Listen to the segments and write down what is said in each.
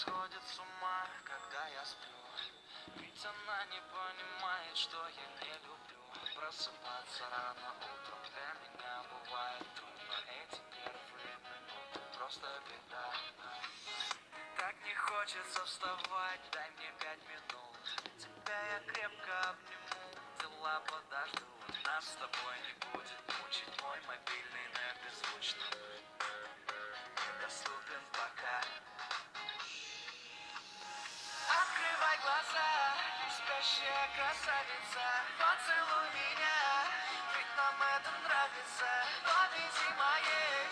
сходит с ума, когда я сплю. Ведь она не понимает, что я не люблю просыпаться рано утром. Для меня бывает трудно. Эти первые минуты просто беда. Так не хочется вставать, дай мне 5 минут. Тебя я крепко обниму, дела подождут. Нас с тобой не будет мучить мой мобильный на беззвучном. Недоступен пока. Открывай глаза, ты спящая красавица. Поцелуй меня, ведь нам это нравится. Поведи моей,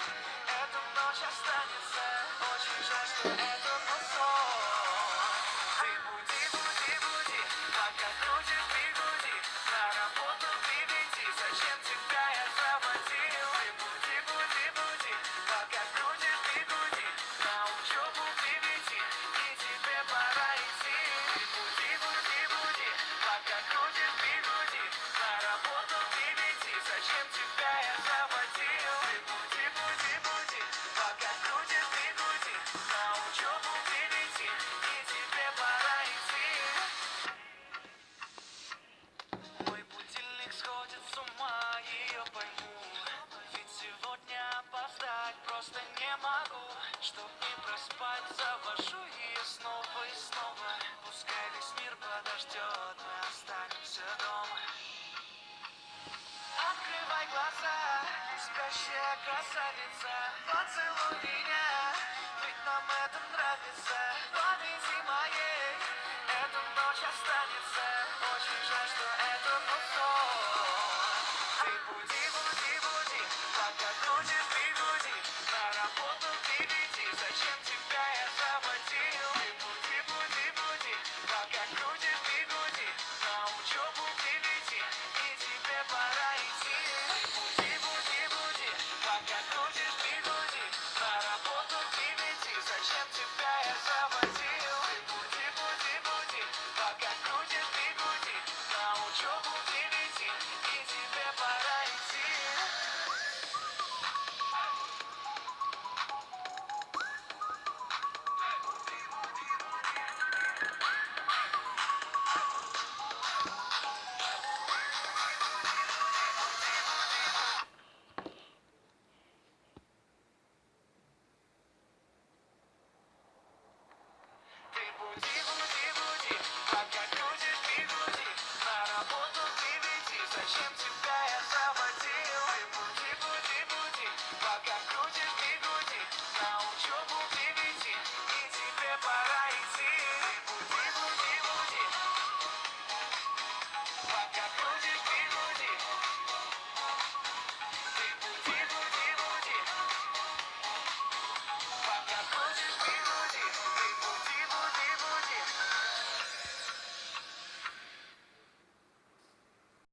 эта ночь останется. Очень жаль, что это был сон. Ты буди, буди, буди, пока крутишь бигуди. На работу приведи, зачем тебя я заводил? Ты буди, буди, буди, пока крутишь бигуди. На учебу приведи, и тебе пора идти. Ты буди, буди, буди, пока крутишь бигуди. На работу приведи, зачем тебя я заводил? Ты буди, буди, буди, пока крутишь бигуди. На учебу приведи, и тебе пора идти. Мой будильник сходит с ума, ее пойму. Ведь сегодня опоздать просто не могу. Чтоб не проспать, завожу ее снова и снова. Пускай весь мир подождет, мы останемся дома. Открывай глаза, ты спящая красавица. Поцелуй меня, ведь нам это нравится. Поведи моей, эта ночь останется. Очень жаль, что это был сон. Ты буди, буди, буди, пока крутишь бигуди. На работу приведи, зачем тебя я заводил? Ты буди, буди, буди, пока крутишь бигуди. На учебу приведи, и тебе пора идти. Буди, буди, буди, пока крутишь бигуди. На работу приведи, зачем тебя я заводил? Ты буди, буди, буди, пока крутишь бигуди. На учебу приведи, и тебе пора идти. Ты буди, буди, буди, пока крутишь бигуди. На работу приведи, зачем тебя я заводил? Ты буди, буди, буди, пока крутишь бигуди. На учебу приведи, и тебе пора идти.